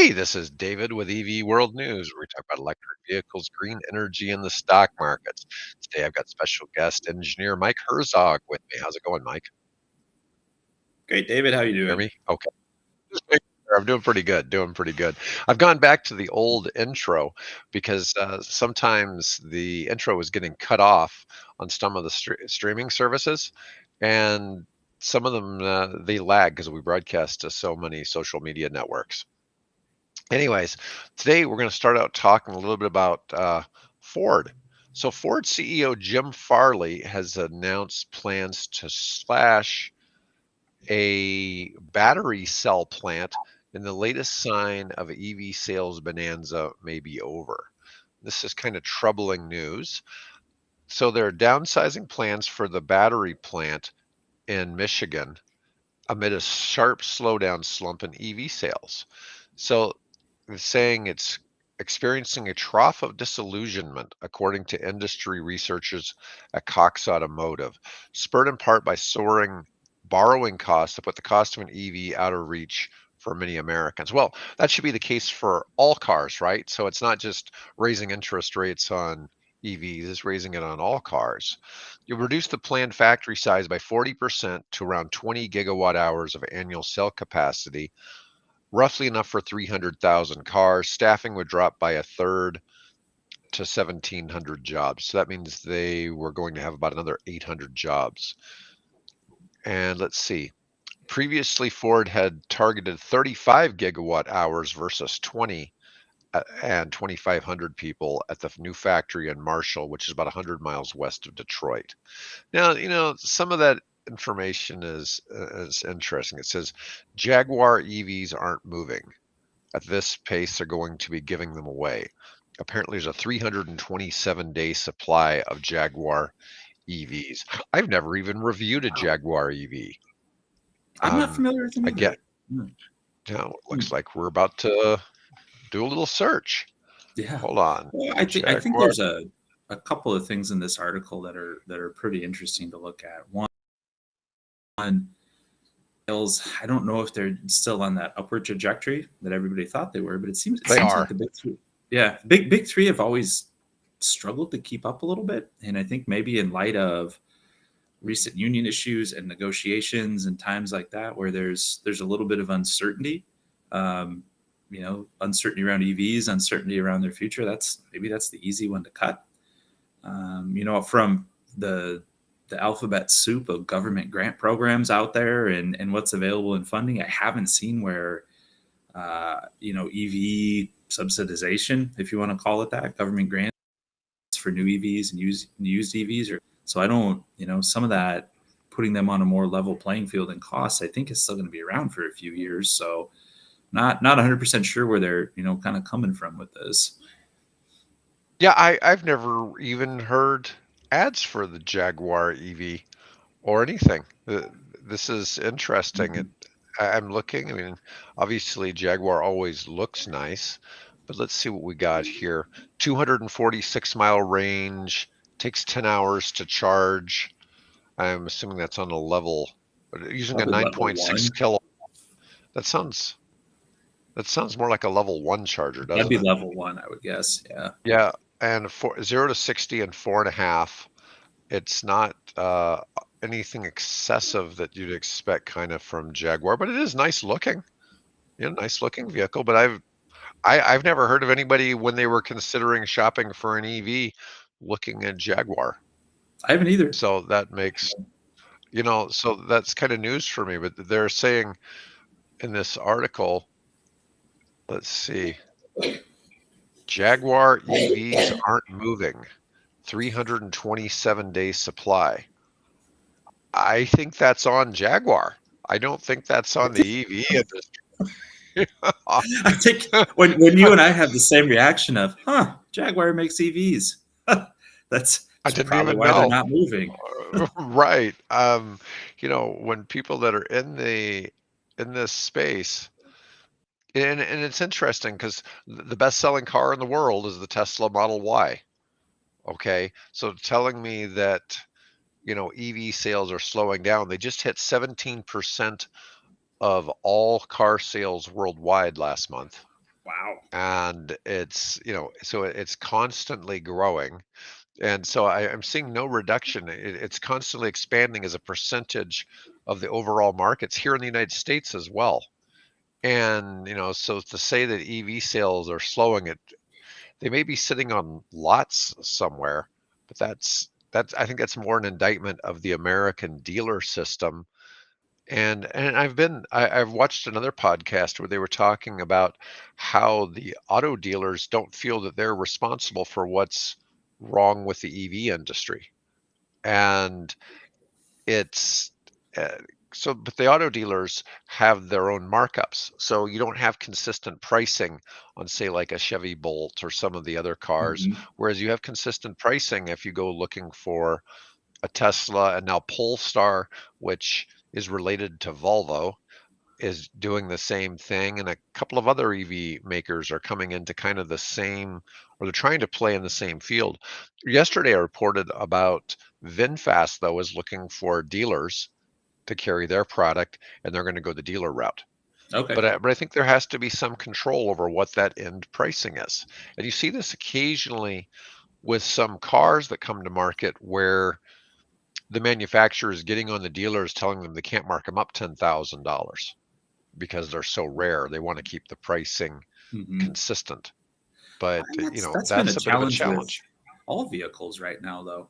Hey, this is David with EV World News, where we talk about electric vehicles, green energy, and the stock markets. Today, I've got special guest engineer Mike Herzog with me. How's it going, Mike? Great, David. How you Hear doing? me? Okay. Just making sure. I'm doing pretty good. Doing pretty good. I've gone back to the old intro because sometimes the intro was getting cut off on some of the streaming services, and some of them they lag because we broadcast to so many social media networks. Anyways, today we're going to start out talking a little bit about Ford. So, Ford CEO Jim Farley has announced plans to slash a battery cell plant, and the latest sign of EV sales bonanza may be over. This is kind of troubling news. So, they're downsizing plans for the battery plant in Michigan amid a sharp slowdown slump in EV sales. So it's saying it's experiencing a trough of disillusionment, according to industry researchers at Cox Automotive, spurred in part by soaring borrowing costs to put the cost of an EV out of reach for many Americans. Well, that should be the case for all cars, right? So it's not just raising interest rates on EVs, it's raising it on all cars. You reduce the planned factory size by 40% to around 20 gigawatt hours of annual cell capacity, roughly enough for 300,000 cars. Staffing would drop by a third to 1,700 jobs. So that means they were going to have about another 800 jobs. And let's see. Previously, Ford had targeted 35 gigawatt hours versus 20 and 2,500 people at the new factory in Marshall, which is about 100 miles west of Detroit. Now, some of that information is interesting. It says Jaguar EVs aren't moving. At this pace, they're going to be giving them away. Apparently, there's a 327-day supply of Jaguar EVs. I've never even reviewed a Wow. Jaguar EV. I'm not familiar with them I get either. Hmm. now. It Hmm. looks like we're about to do a little search. Yeah. Hold on, Well, I think Jaguar. there's a couple of things in this article that are pretty interesting to look at. One, sales. I don't know if they're still on that upward trajectory that everybody thought they were, but it They seems like are. the big three. Yeah, big three have always struggled to keep up a little bit, and I think maybe in light of recent union issues and negotiations and times like that where there's a little bit of uncertainty, um, uncertainty around EVs, uncertainty around their future. That's the easy one to cut. From the alphabet soup of government grant programs out there and what's available in funding, I haven't seen where EV subsidization, if you want to call it that, government grants for new EVs and used EVs. Or so I don't, some of that putting them on a more level playing field in costs, I think is still going to be around for a few years. So not 100% sure where they're kind of coming from with this. Yeah, I've never even heard ads for the Jaguar EV or anything. This is interesting. Mhm. I'm looking. I mean, obviously Jaguar always looks nice, but let's see what we got here. 246-mile range, takes 10 hours to charge. I'm assuming that's on a level, using a Probably level 9.6 one. kilowatt. That sounds that sounds more like a level one charger, That'd doesn't be it? level one, I would guess. Yeah. Yeah, and for 0 to 60 in 4.5. It's not anything excessive that you'd expect kind of from Jaguar, but it is nice looking. Nice looking vehicle. But I've never heard of anybody when they were considering shopping for an EV looking at Jaguar. I haven't either. So that makes, so that's kind of news for me. But they're saying in this article, let's see, Jaguar EVs aren't moving. 327-day supply. I think that's on Jaguar. I don't think that's on the EV industry. I think when you and I have the same reaction of, Jaguar makes EVs. that's I that's didn't probably even why they're know. not moving. Right. When people that are in this space, and it's interesting because the best-selling car in the world is the Tesla Model Y. Okay, so telling me that EV sales are slowing down, they just hit 17% of all car sales worldwide last month. Wow. and it's, so it's constantly growing. And so I'm seeing no reduction. It's constantly expanding as a percentage of the overall markets here in the United States as well. And, so to say that EV sales are slowing, they may be sitting on lots somewhere, but that's I think that's more an indictment of the American dealer system. And I've watched another podcast where they were talking about how the auto dealers don't feel that they're responsible for what's wrong with the EV industry. And it's uh, but the auto dealers have their own markups. So you don't have consistent pricing on, say, like a Chevy Bolt or some of the other cars, Hmm. whereas you have consistent pricing if you go looking for a Tesla. And now Polestar, which is related to Volvo, is doing the same thing, and a couple of other EV makers are coming into kind of the same, or they're trying to play in the same field. Yesterday, I reported about VinFast, though, is looking for dealers to carry their product, and they're going to go the dealer route. Okay. But I think there has to be some control over what that end pricing is. And you see this occasionally with some cars that come to market where the manufacturer is getting on the dealers telling them they can't mark them up $10,000 because they're so rare. They want to keep the pricing Hmm. consistent. But, And that's been a that's a bit of a challenge with challenge. all vehicles right now, though.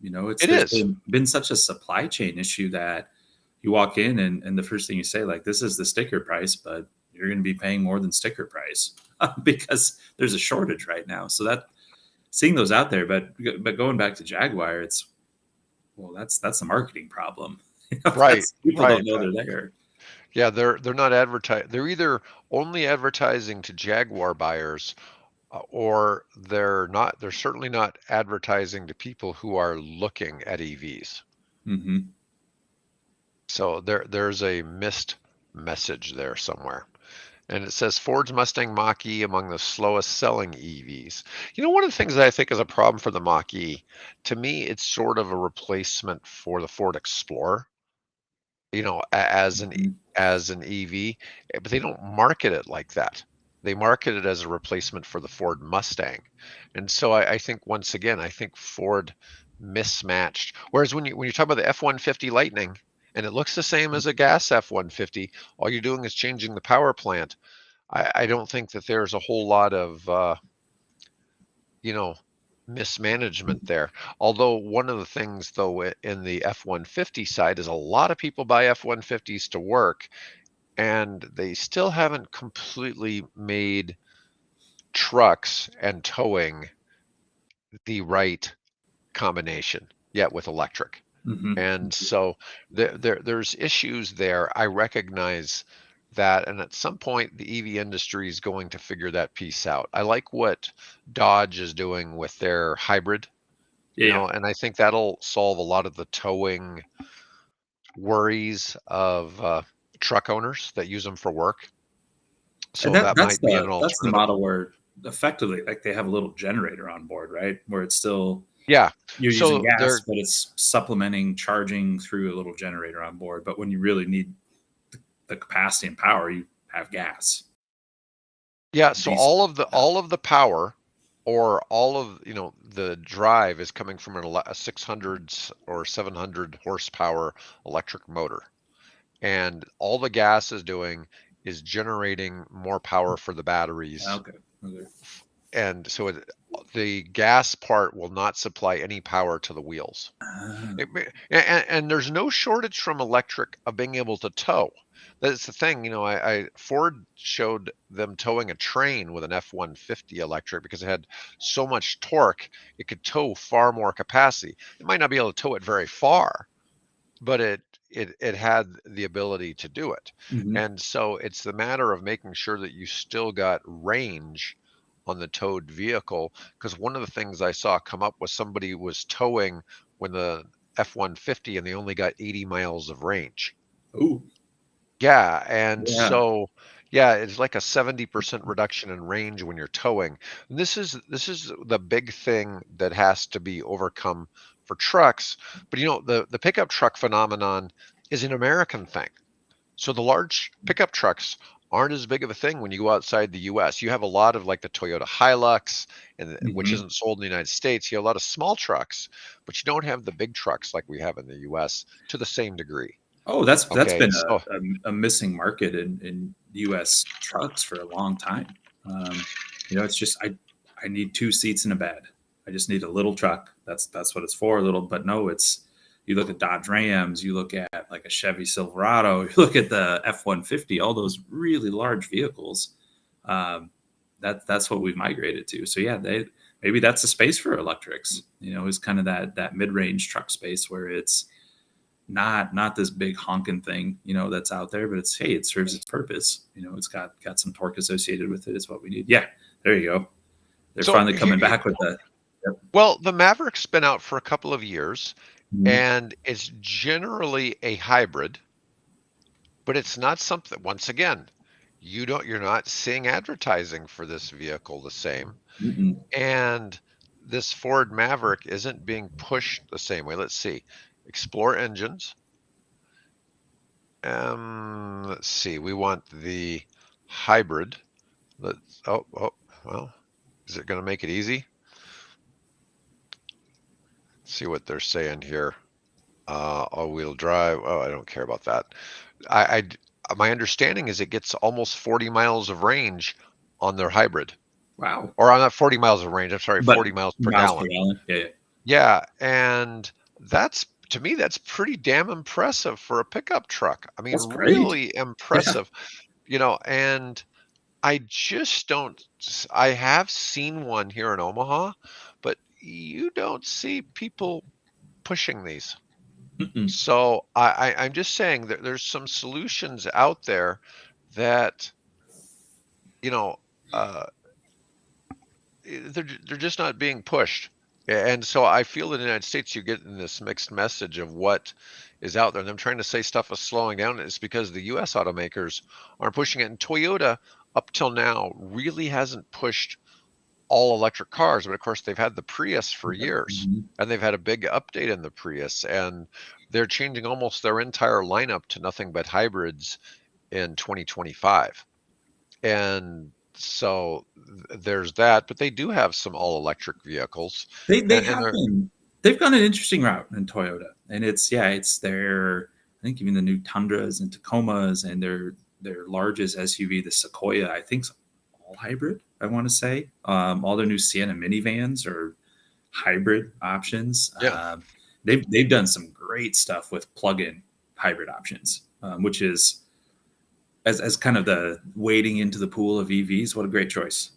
It There's is. been such a supply chain issue that you walk in and the first thing you say, like, this is the sticker price, but you're going to be paying more than sticker price because there's a shortage right now. So that seeing those out there, but going back to Jaguar, it's well, that's the marketing problem. Right, That's people don't right. know they're there. Yeah, they're not advertising. They're either only advertising to Jaguar buyers, or they're not. They're certainly not advertising to people who are looking at EVs. Hmm. So there's a missed message there somewhere. And it says Ford's Mustang Mach-E among the slowest selling EVs. One of the things that I think is a problem for the Mach-E, to me, it's sort of a replacement for the Ford Explorer, as an EV, but they don't market it like that. They market it as a replacement for the Ford Mustang. And so I think, once again, I think Ford mismatched. Whereas when you talk about the F-150 Lightning, and it looks the same as a gas F-150, all you're doing is changing the power plant. I don't think that there's a whole lot of you know mismanagement there. Although one of the things, though, in the F-150 side is a lot of people buy F-150s to work, and they still haven't completely made trucks and towing the right combination yet with electric. Hmm. And so there's issues there. I recognize that, and at some point, the EV industry is going to figure that piece out. I like what Dodge is doing with their hybrid, Yeah, and I think that'll solve a lot of the towing worries of truck owners that use them for work. and So that might be an that's the alternative. model where effectively, like, they have a little generator on board, right? Where it's still Yeah. you're using So gas, they're but it's supplementing charging through a little generator on board. But when you really need the capacity and power, you have gas, Yeah, so diesel. all of the power, or all of, the drive, is coming from a 600 or 700 horsepower electric motor. And all the gas is doing is generating more power for the batteries. Okay. Okay. And so the gas part will not supply any power to the wheels. Ah, And there's no shortage from electric of being able to tow. That's the thing. Ford showed them towing a train with an F-150 electric because it had so much torque, it could tow far more capacity. It might not be able to tow it very far, but it had the ability to do it. mhm. And so it's the matter of making sure that you still got range on the towed vehicle. Because one of the things I saw come up was somebody was towing when the F-150, and they only got 80 miles of range. Ooh, Yeah, and yeah. so yeah, it's like a 70% reduction in range when you're towing. And this is the big thing that has to be overcome for trucks. But the pickup truck phenomenon is an American thing. So the large pickup trucks aren't as big of a thing when you go outside the US. You have a lot of like the Toyota Hilux, and which Hmm. isn't sold in the United States. You have a lot of small trucks, but you don't have the big trucks like we have in the US to the same degree. Oh, that's Okay, been so a missing market in U.S. trucks for a long time. It's just I need two seats in a bed. I just need a little truck. That's what it's for. A little, but no, it's you look at Dodge Rams, you look at like a Chevy Silverado, you look at the F-150, all those really large vehicles. Um, that's what we've migrated to. So yeah, maybe that's a space for electrics. Is kind of that mid range truck space where it's not this big honking thing, that's out there, but it's, hey, it serves its purpose. It's got some torque associated with it. Is what we need. Yeah, there you go. They're so finally here, coming back with that. Yep. well, the Maverick's been out for a couple of years, Mhm. and it's generally a hybrid, but it's not something, once again, you're not seeing advertising for this vehicle the same. Mm-mm. And this Ford Maverick isn't being pushed the same way. Let's see. Explore engines. Let's see. We want the hybrid. Let's, well, is it going to make it easy? Let's see what they're saying here. All-wheel drive. Oh, I don't care about that. My understanding is it gets almost 40 miles of range on their hybrid, Wow. or on not 40 miles of range. I'm sorry, But 40 miles per miles per gallon. gallon. Yeah, yeah. Yeah, and that's to me, that's pretty damn impressive for a pickup truck. I mean, That's great. really Yeah, impressive, and I just don't I have seen one here in Omaha, but you don't see people pushing these. mm-mm. So I'm just saying that there's some solutions out there that, you know, uh, they're just not being pushed. And so I feel that in the United States, you're getting this mixed message of what is out there. And I'm trying to say stuff is slowing down. It's because the US automakers aren't pushing it. And Toyota, up till now, really hasn't pushed all electric cars. But of course, they've had the Prius for Yep. years, Mhm. and they've had a big update in the Prius. And they're changing almost their entire lineup to nothing but hybrids in 2025. And so there's that, but they do have some all electric vehicles, They and have they're been. They've gone an interesting route in Toyota, and it's their, I think, even the new Tundras and Tacomas and their largest SUV, the Sequoia, I think's all hybrid. I want to say all their new Sienna minivans are hybrid options. yeah, They've done some great stuff with plug-in hybrid options, which is as kind of the wading into the pool of EVs. What a great choice!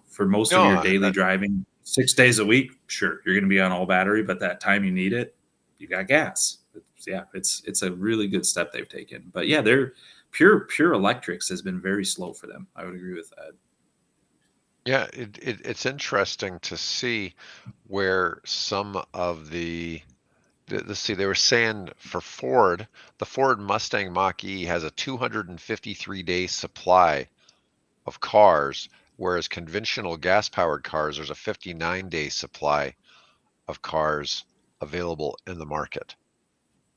For most of your no, daily driving, 6 days a week, sure, you're going to be on all battery, but that time you need it, you got gas. It's a really good step they've taken. But yeah, they're pure electrics has been very slow for them. I would agree with that. yeah, it's interesting to see where some of let's see, they were saying for Ford, the Ford Mustang Mach-E has a 253-day supply of cars, whereas conventional gas-powered cars, there's a 59-day supply of cars available in the market.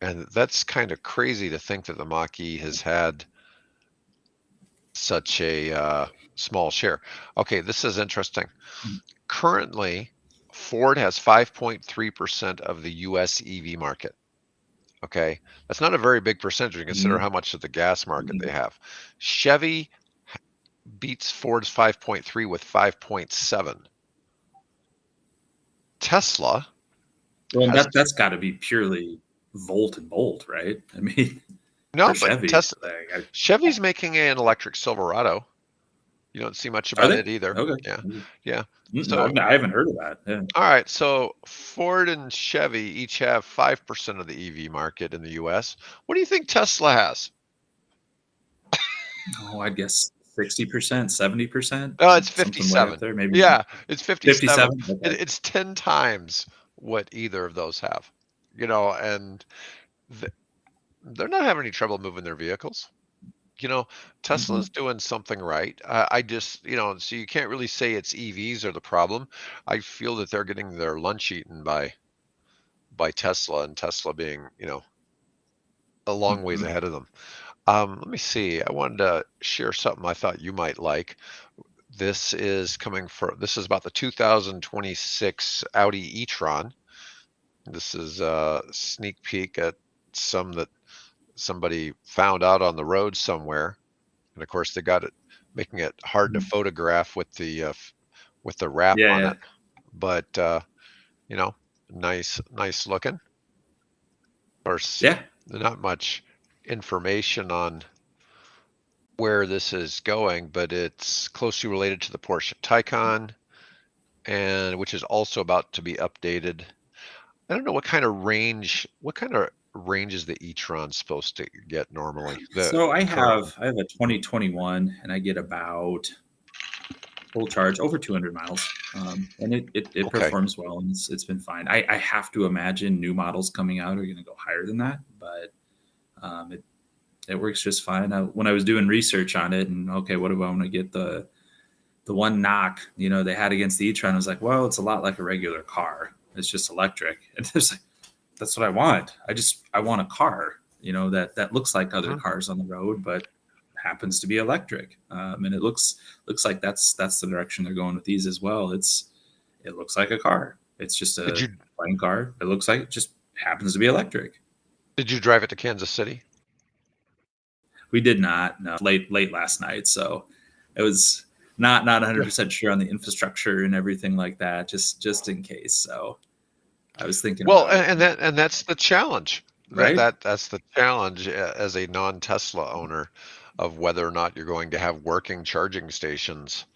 And that's kind of crazy to think that the Mach-E has had such a small share. Okay, this is interesting. Currently, Ford has 5.3% of the US EV market. Okay, that's not a very big percentage when you consider Mhm. how much of the gas market they Mhm. have. Chevy beats Ford's 5.3 with 5.7. Tesla Well, has that's got to be purely volt and bolt, right? I mean, for no, but Chevy, Tesla Chevy's making an electric Silverado. You don't see much are about they? it either. Okay. Yeah, Mm-mm. yeah. So I haven't heard of that. Yeah. all right, so Ford and Chevy each have 5% of the EV market in the US. What do you think Tesla has? Oh, I guess 60%, 70%, Oh, it's something way up 57. there, maybe Yeah, it's 57. 57. Okay. It's 10 times what either of those have. And th they're not having any trouble moving their vehicles. You know, Mhm. Tesla's doing something right. I just, so you can't really say it's EVs are the problem. I feel that they're getting their lunch eaten by Tesla, and Tesla being, a long ways Mhm. ahead of them. Let me see. I wanted to share something I thought you might like. This is about the 2026 Audi E-Tron. This is a sneak peek at some that somebody found out on the road somewhere, and of course they got it making it hard to Mhm. photograph with the wrap Yeah, on yeah, it. But you know, nice looking. Of course, yeah. not much information on where this is going, but it's closely related to the Porsche Taycan, and which is also about to be updated. I don't know what kind of range is the e-tron supposed to get normally? The So current one. I have a 2021, and I get about full charge over 200 miles, and it Okay. performs well, and it's been fine. I have to imagine new models coming out are going to go higher than that, but it works just fine. When I was doing research on it, and okay, what do I want to get the one knock they had against the e-tron? I was like, well, it's a lot like a regular car. It's just electric, and it's like that's what I want. I want a car, that looks like other Mhm. cars on the road, but happens to be electric. And it looks like that's the direction they're going with these as well. It looks like a car. It's just Did a you plain car. It looks like it just happens to be electric. did you drive it to Kansas City? We did not, no, late last night, so it was not Yeah. 100% sure on the infrastructure and everything like that, just in case. So I was thinking Well, about, and that's the challenge. right? That's the challenge as a non-Tesla owner of whether or not you're going to have working charging stations,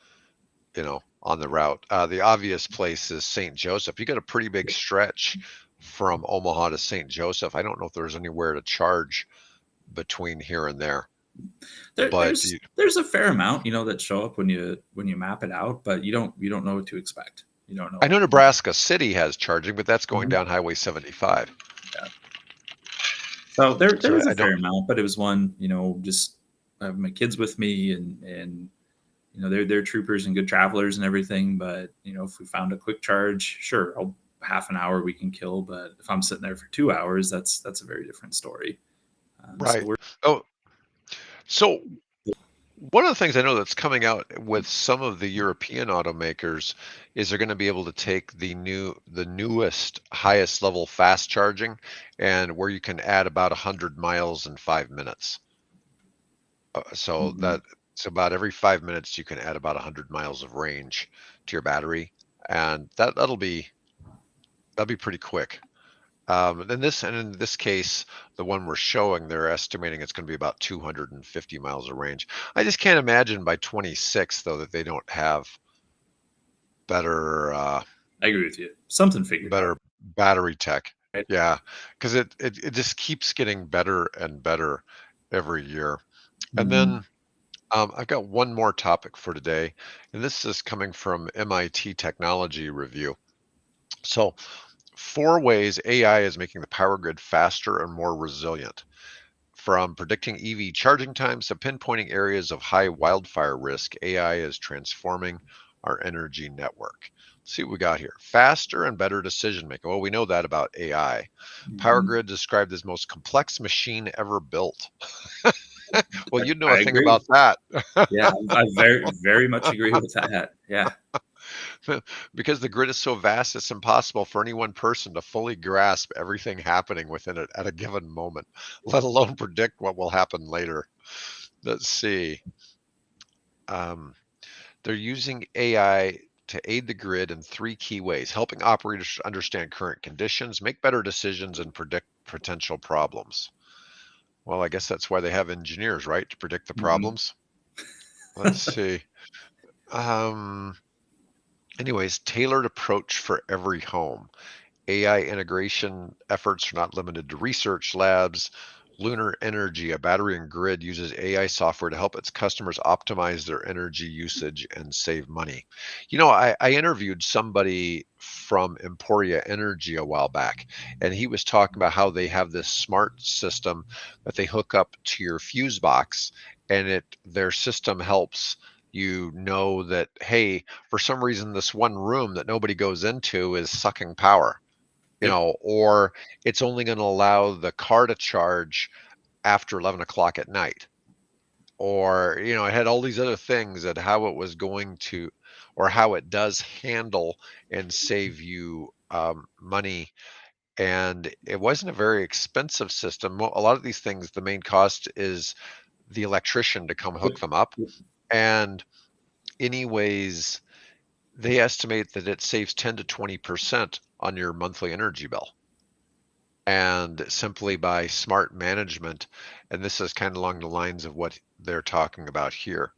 on the route. The obvious place is St. Joseph. You got a pretty big stretch from Omaha to St. Joseph. I don't know if there's anywhere to charge between here and there, There, but there's there's a fair amount, that show up when you map it out, but you don't know what to expect. You don't I know know. Nebraska City has charging, but that's going Mhm. down Highway 75. Yeah. So there So was a I don't. fair amount, but it was one, just I have my kids with me, and they're troopers and good travelers and everything. But if we found a quick charge, sure, half an hour we can kill. But if I'm sitting there for 2 hours, that's a very different story. So Right. we're Oh, so one of the things I know that's coming out with some of the European automakers is they're going to be able to take the newest, highest level fast charging, and where you can add about 100 miles in 5 minutes. So Mhm. that so about every 5 minutes you can add about 100 miles of range to your battery, and that'll be pretty quick. And in this case, the one we're showing, they're estimating it's going to be about 250 miles of range. I just can't imagine by 26 though that they don't have better I agree with you. Something figured out, better battery tech. right? Yeah, because it just keeps getting better and better every year. And Mhm. then I've got one more topic for today, and this is coming from MIT Technology Review. So, four ways AI is making the power grid faster and more resilient. From predicting EV charging times to pinpointing areas of high wildfire risk, AI is transforming our energy network. Let's see what we got here. Faster and better decision making. Well, we know that about AI. Power Mhm. grid described as most complex machine ever built. Well, you know a I thing agree. about that. Yeah, I very much agree with that. Yeah. Because the grid is so vast, it's impossible for any one person to fully grasp everything happening within it at a given moment, let alone predict what will happen later. Let's see. Um, they're using AI to aid the grid in three key ways: helping operators understand current conditions, make better decisions, and predict potential problems. Well, I guess that's why they have engineers, right? To predict the Mhm. problems. Let's see. Um, anyways, tailored approach for every home. AI integration efforts are not limited to research labs. Lunar Energy, a battery and grid, uses AI software to help its customers optimize their energy usage and save money. I interviewed somebody from Emporia Energy a while back, and he was talking about how they have this smart system that they hook up to your fuse box, and their system helps you know that, hey, for some reason, this one room that nobody goes into is sucking power, Yep. or it's only going to allow the car to charge after 11 o'clock at night. Or, it had all these other things that how it was going to, or how it does handle and save you money. And it wasn't a very expensive system. A lot of these things, the main cost is the electrician to come Yep. hook them up. Yep. And anyways, they estimate that it saves 10 to 20% on your monthly energy bill. And simply by smart management, and this is kind of along the lines of what they're talking about here.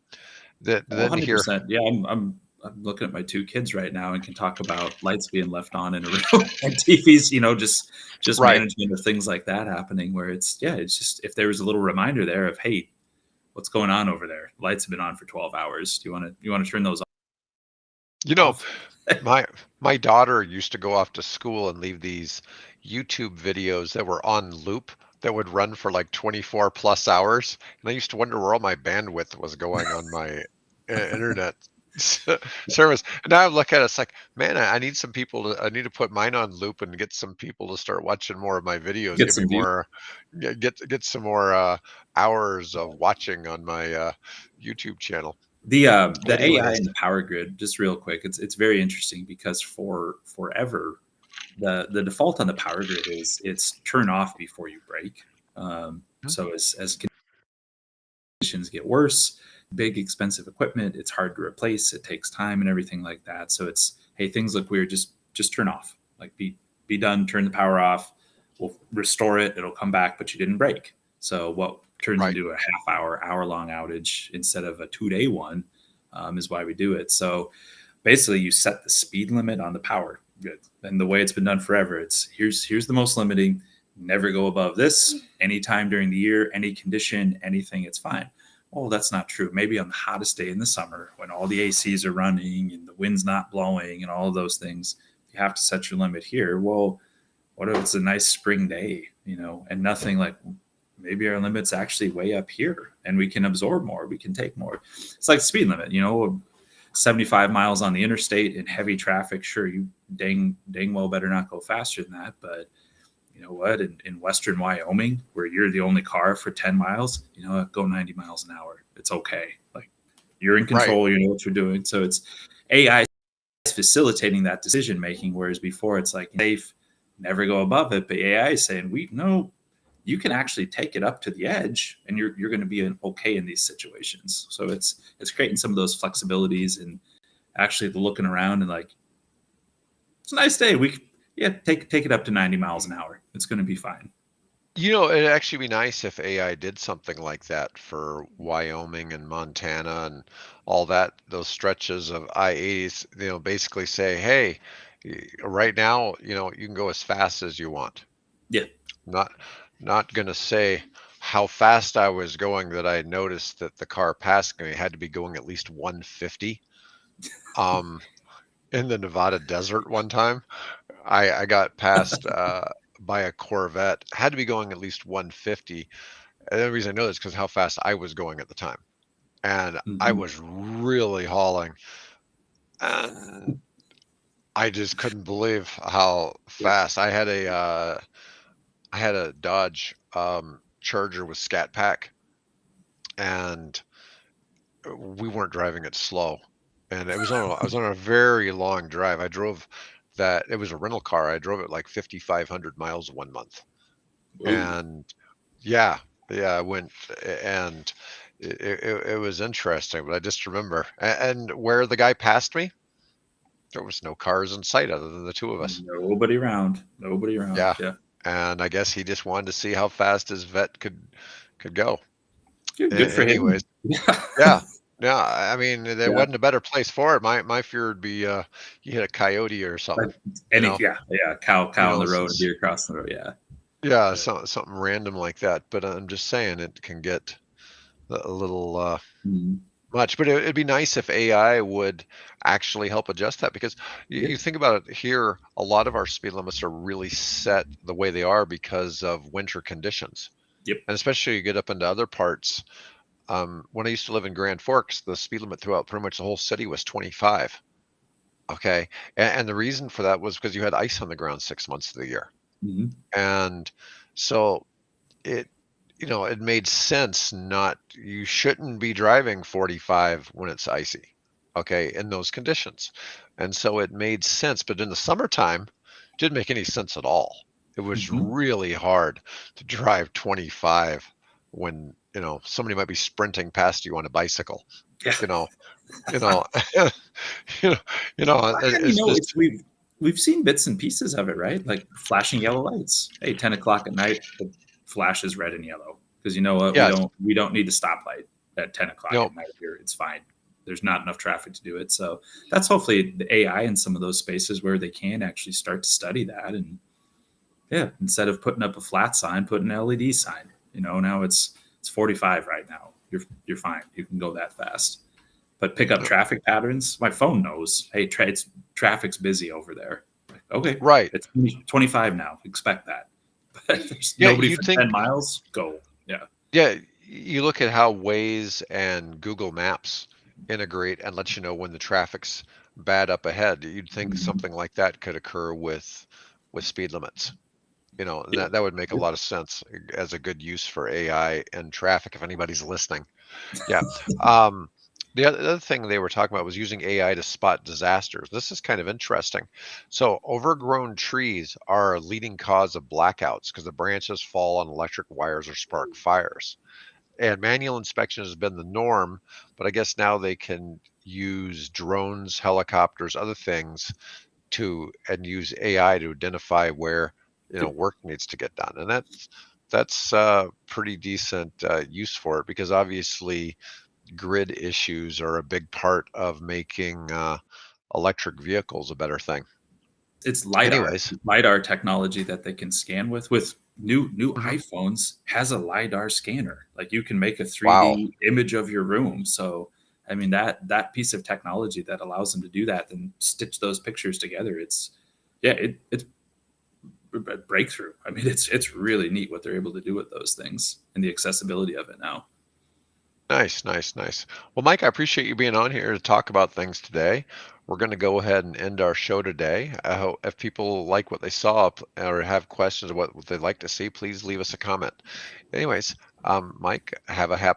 Oh, Then here, 100%. Yeah, I'm looking at my two kids right now and can talk about lights being left on in a room and TVs, just right. management of things like that happening where it's just if there was a little reminder there of, hey, what's going on over there? Lights have been on for 12 hours. Do you want to turn those You know, off? my my daughter used to go off to school and leave these YouTube videos that were on loop that would run for like 24 plus hours. And I used to wonder where all my bandwidth was going on my internet service. And now I look at it, it's like, man, I need some people I need to put mine on loop and get some people to start watching more of my videos. Get Give me some views. more, get some more hours of watching on my YouTube channel. The AI Anyways, and the power grid, just real quick, it's very interesting because for forever the default on the power grid is it's turn off before you break. So as conditions get worse, big expensive equipment, it's hard to replace, it takes time and everything like that. So it's, hey, things look weird, just turn off, like be done, turn the power off, we'll restore it, it'll come back, but you didn't break. So what turns right, into a hour long outage instead of a 2 day one, is why we do it. So basically you set the speed limit on the power grid, and the way it's been done forever, it's here's the most limiting, never go above this anytime during the year, any condition, anything, it's fine. Oh, that's not true. Maybe on the hottest day in the summer when all the ACs are running and the wind's not blowing and all of those things, you have to set your limit here. Well, what if it's a nice spring day, and nothing, like maybe our limit's actually way up here and we can absorb more, we can take more. It's like the speed limit, 75 miles on the interstate in heavy traffic. Sure, you dang well better not go faster than that. But you know what? In Western Wyoming, where you're the only car for 10 miles, go 90 miles an hour. It's okay. Like you're in right. control, you know what you're doing. So it's AI is facilitating that decision making, whereas before it's like safe, never go above it. But AI is saying, we know you can actually take it up to the edge and you're going to be okay in these situations. So it's creating some of those flexibilities and actually looking around and like, it's a nice day. Take it up to 90 miles an hour. It's going to be fine. It'd actually be nice if AI did something like that for Wyoming and Montana and all that, those stretches of I-80s, basically say, hey, right now, you can go as fast as you want. Yeah. Not not gonna say how fast I was going that I noticed that the car passing me had to be going at least 150. Um, in the Nevada desert one time, I got passed by a Corvette, had to be going at least 150. And the only reason I know this is because how fast I was going at the time. And I Mm-hmm. was really hauling. And I just couldn't believe how Yep. fast I had a Dodge Charger with Scat Pack, and we weren't driving it slow. And I was on a very long drive. I drove that, it was a rental car. I drove it like 5,500 miles one month. Ooh. And yeah, yeah, I went, and it was interesting, but I just remember, and where the guy passed me, there was no cars in sight other than the two of us. Nobody around. Nobody around. Yeah. Yeah. And I guess he just wanted to see how fast his vet could go. Good for Anyways, him. Yeah. yeah. Yeah, I mean, there Yeah. wasn't a better place for it. My fear would be you hit a coyote or something, Like you know. yeah. Cow on the road, a Since deer crossing the road. Yeah. yeah, But, something random like that. But I'm just saying it can get a little mm, much. But it'd be nice if AI would actually help adjust that, because yeah. you think about it here, a lot of our speed limits are really set the way they are because of winter conditions. Yep. And especially you get up into other parts. When I used to live in Grand Forks, the speed limit throughout pretty much the whole city was 25. Okay. And the reason for that was because you had ice on the ground 6 months of the year. Mm-hmm. And so it it made sense not you shouldn't be driving 45 when it's icy, okay, in those conditions. And so it made sense, but in the summertime, it didn't make any sense at all. It was Mhm. really hard to drive 25 when, somebody might be sprinting past you on a bicycle, Yeah. you know, you know, you know, And it's it's just we've seen bits and pieces of it, right? Like flashing yellow lights. Hey, 10 o'clock at night, the flash is red and yellow because you know what? yes, We don't need a stoplight at 10 o'clock no, at night here. It's fine. There's not enough traffic to do it. So that's hopefully the AI in some of those spaces where they can actually start to study that. And yeah, instead of putting up a flat sign, put an LED sign. Now it's 45 right now. You're fine. You can go that fast. But pick up no, traffic patterns. My phone knows. Hey, traffic's busy over there. Like, okay, right. it's 25 now. Expect that. But there's Yeah, nobody you'd for think 10 miles. Go. Yeah. Yeah, you look at how Waze and Google Maps integrate and let you know when the traffic's bad up ahead. You'd think Mhm. something like that could occur with speed limits, and Yeah. that would make a Yeah. lot of sense as a good use for AI and traffic if anybody's listening. Yeah. Um, the other thing they were talking about was using AI to spot disasters. This is kind of interesting. So, overgrown trees are a leading cause of blackouts because the branches fall on electric wires or spark fires, and manual inspection has been the norm, but I guess now they can use drones, helicopters, other things to and use AI to identify where Yep. work needs to get done, and that's pretty decent use for it because obviously grid issues are a big part of making electric vehicles a better thing. It's lidar Anyways, lidar technology that they can scan with new mhm. iPhones has a lidar scanner. Like you can make a Wow, 3D image of your room. So I mean that piece of technology that allows them to do that and stitch those pictures together, it's a breakthrough. I mean it's really neat what they're able to do with those things and the accessibility of it now. nice, nice, nice. Well, Mike, I appreciate you being on here to talk about things today. We're going to go ahead and end our show today. I hope if people like what they saw or have questions of what they'd like to see, please leave us a comment. Anyways, Mike, have a happy